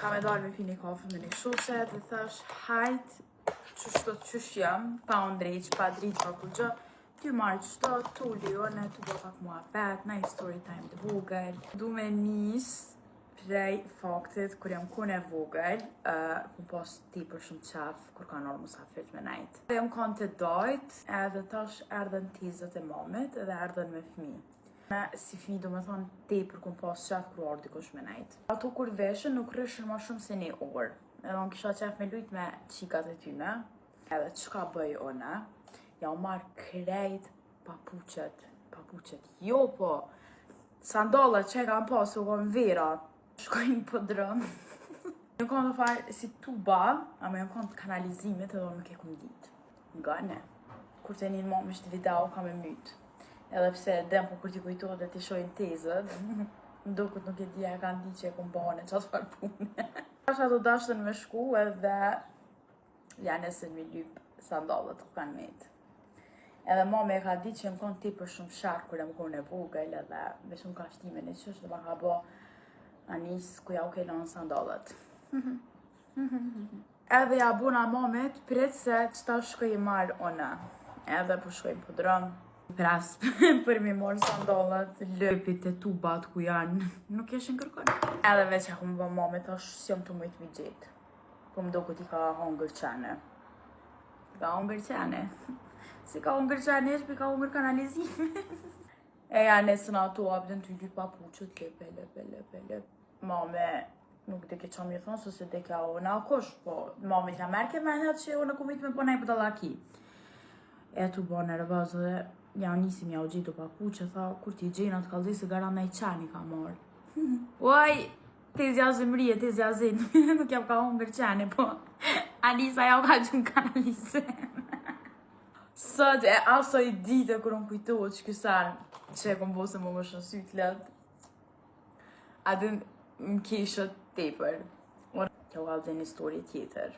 Ka me dalë me pi një kafe me një shose dhe thash hajt qështot qësh jam, pa ndrejq, pa drit, pa kur gjë, ty marrë qështot, tu lione, tu do pak mua pet, na i story time të vogël. Du me nis prej faktit kur jam kone vogël, ku pas ti për shumë qaf, kur ka nërë musafir me najt. Jam kanë të dajt, edhe tash erdhen tizët e mamit edhe erdhen me fmi. Si fmi do me thonë tepër kun pas qef kur ardi kush me najt. Ato kur veshën nuk rishën ma shumë se një orë. Edhe unë kisha qef me lujt me qikat e tyne. Edhe qka bëj une? Ja u marrë krejt papuqet. Jo po, sandallet që e kam pas u kom vera. Shkojnë po drëm. Në kam të farë si tuba, ama në kam të kanalizimit edhe nuk e kum dit. Nga ne. Kur të një mom ishtë video kam e mytë. Edhe pse dem po kur t'i kujtohet dhe t'i shojnë tezët, ndokët nuk e dhja e kanë di që e kom bane qatë farë pune. Asha do dashtën me shku edhe janë esën me lyp sandallet ku kanë met. Edhe mame e ka di që më konë ti për shumë sharë kur e më konë e vogël edhe me shumë ka shtime në qështë dhe ma ka bo anis ku ja u kejlonë sandallet. Edhe ja buna mamet prit se qëta shkoj i marrë ona. Edhe po shkojmë po drëmë. Pras për mi morë sandallet, lëpit e tubat ku janë, nuk eshin kërkon. Edhe veç e ku më bë mame, tash si jam të mujtë mi gjetë. Po më do këtë i ka hongër qene. Ka hongër qene? Si ka hongër qene, shpi ka hongër kanalizime. E janë esën ato abden të ly papuqët, lep. Mame, nuk dhe ke qa mi thonë, se dhe ke ona kush, po mame ka merke me hetë që unë kumit me ponaj për të laki. E tu bane rëvazë dhe ja nisim ja u gjitu papuqe, tha, kur ti gjenë atë kalzi se gara me i qani ka marrë. Uaj, tezja zëmrije, tezja zinë, nuk jam ka hongër qani, po Anisa ja u ka gjënë kanalizim. Sot e asoj dite kër unë kujtohet që kësar që e kom bose më më shënsyt let. Adin më kishët tepër. Kjo ka dhe një histori tjetër.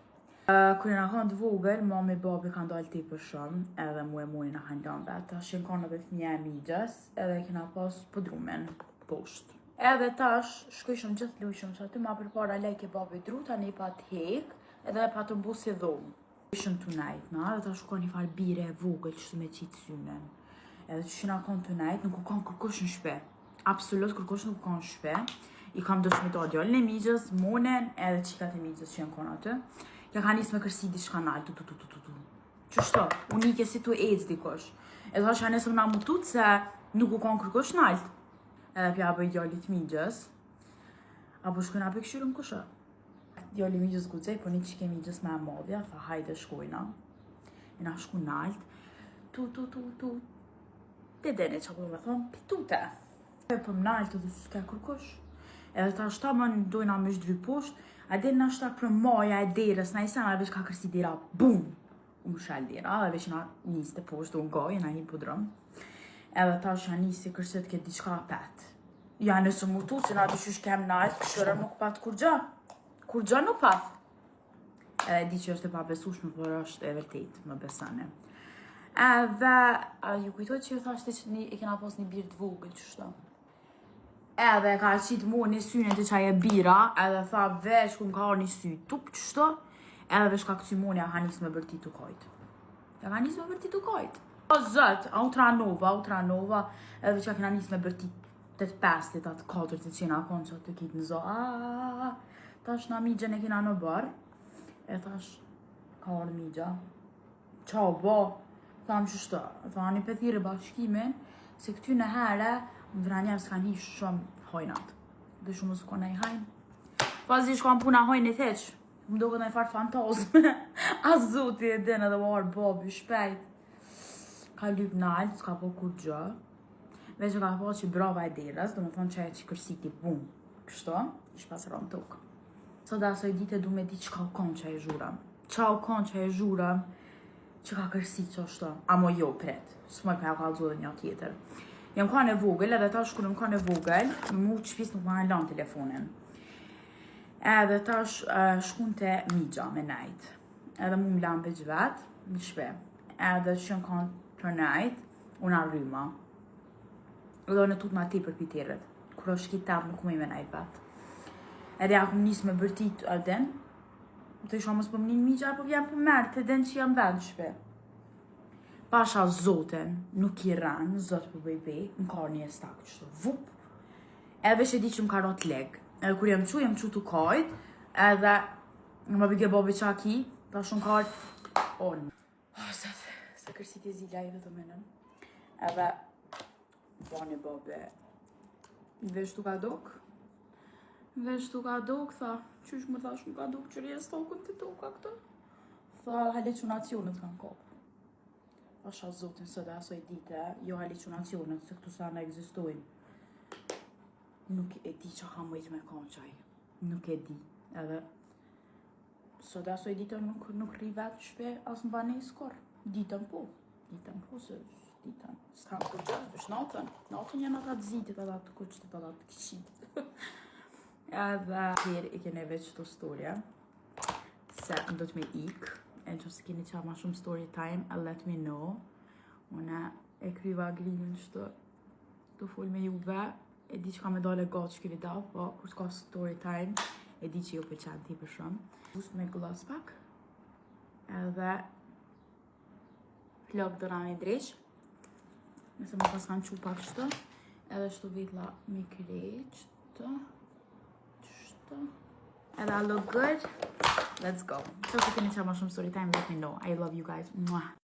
Kër në kanë të vogël, mami e babi kanë dalë tepër shumë, edhe mu e muni në kanë lanë vetë. Tash që në kanë edhe fëmija e migjes, edhe kena pas pëdrumen poshtë. Edhe tash, shkojshëm gjithë lujshëm që aty ma përpara lejke babi dru, tani pa t'hek, edhe pa të mbu si dhomë. Shkojshëm të najtë, na, edhe tash ka një farë bire e vogël që me qitë synen. Edhe që në kanë të najtë, nuk u kanë kërkosh në shpe. Absolut kërkosh nuk u kanë në shpe. I kam dëshmi të adjallën e migjes, monen, edhe qikat e migjes që në kanë aty. Ja ka njës me kërsi di shkanal, Qështo? Unë ike si tu ecë dikosh. Edhe tash janë nesëm nga mutut se nuk u kanë kërkosh nalt. Edhe pja bëj djallit migjes. Apo shkojna për këshyrëm kusha. Djalli migjes gudzej, po një qike migjes me madhja, tha hajde shkojna. E na shku nalt. Tu. Dedene që apo me thonë, pitute. E për më nalt edhe s'ke kërkosh. Edhe ta shta më në dojna me shdry poshtë, a dhe në shta për maja e derës, na i sena veç ka kërsi dera, bum! Unë shel dera, dhe veç na njës të poshtë, unë gaj, na hinë po drëm. Edhe ta shta njës të kërset këtë diçka pet. Ja nësë mutu, se na të qysh kem nalt, këshërëm nuk pat kur gjë nuk pat. Edhe di që është e pabesushme, por është e vërtet, më besane. Edhe, ju kujtoj që ju thashtë që e kena pas një birë të vogël, qështo. Edhe ka qitë mu një syne të qaj e bira, edhe tha veç ku më ka orë një sy tup qështo, edhe veç ka këcy monja ka njës me bërti të kajt. Ja ka njës me bërti të kajt. O zët, Autranova, edhe veç ka kena njës me bërti të të pestit, atë 4 të qena konë që të kitë në zo, tash na migjen e kena në bërë, e tash ka orë migja. Qau bo, thamë qështo, tha një pëthire bashkimin, se këty në herë, më vranjem s'kan hi shumë hojnat. Dhe shumë s'ko në i hajnë. Pas i shkon puna hojnë i theq. Më do këtë në i farë fantazme. A zoti e din edhe varë babi shpejt. Ka lyp nalt, s'ka po kur gjë. Veç e ka po që brava e derës, do më thonë që e që kërsiti bum. Kështo, ish pasëron tukë. Sot dhe asoj dite du me di që ka u konë që e zhurëm. Qa u konë që e zhurëm, që ka kërsit që është. Amo jo pret. S'moj ka ka alzo dhe një tjetër. Jam ka në vogël, edhe tash kur më ka në vogël, mu qëpis nuk ma lanë telefonin. Edhe tash shkun të migja me najt. Edhe mu më lanë për gjvet, në shpe. Edhe që në kanë për najt, unë arryma. Edhe në tut ma ti për piterit. Kur është kitab nuk mu i me najt bat. Edhe ja kom nis me bërtit aden. Të isha mos po më një migja, po vjen po merë të den që jam venë shpe. Pasha zoten, nuk i ranë, zot për bëjbe, në ka një stak qështu, vup. Edhe që di që më ka rot leg. Edhe kur jam qu të kajt, edhe më bige bobe qa ki, ta shumë kajt, on. Se kërsit e zila i dhe të menën. Edhe, bani bobe, veç tu ka dok. Veç tu ka dok, tha, qysh më thash më ka dok, qëri e stokën të toka këta. Tha, halucinacionet kanë kopë. Pasha zotin së dhe asoj dite, jo halucinacionet, se këtu sa në egzistojnë. Nuk e di që ka mëjt me kanë qaj. Nuk e di. Edhe, së dhe asoj dite nuk ri vetë shpe, as në bane i skor. Ditën po, se ditën. S'ka më kur gjë, është natën. Natën janë ata të zitit, ata të kuqët, ata të këshit. Edhe, kjerë i kene veç të storja, se ndot me ik, e që se keni qa ma shumë story time, let me know. Une e kryva grimin që të full me juve, e di që ka me dole gatë që ki video, po kur s'ka story time, e di që ju pëlqen ti për shumë. Boost me gloss pack, edhe flok dëra me dreq, nëse më pas kanë qu pak qëtë, edhe shtu vitla me kreq, and I look good. Let's go. So if you can tell me some story time, let me know. I love you guys. Mwah.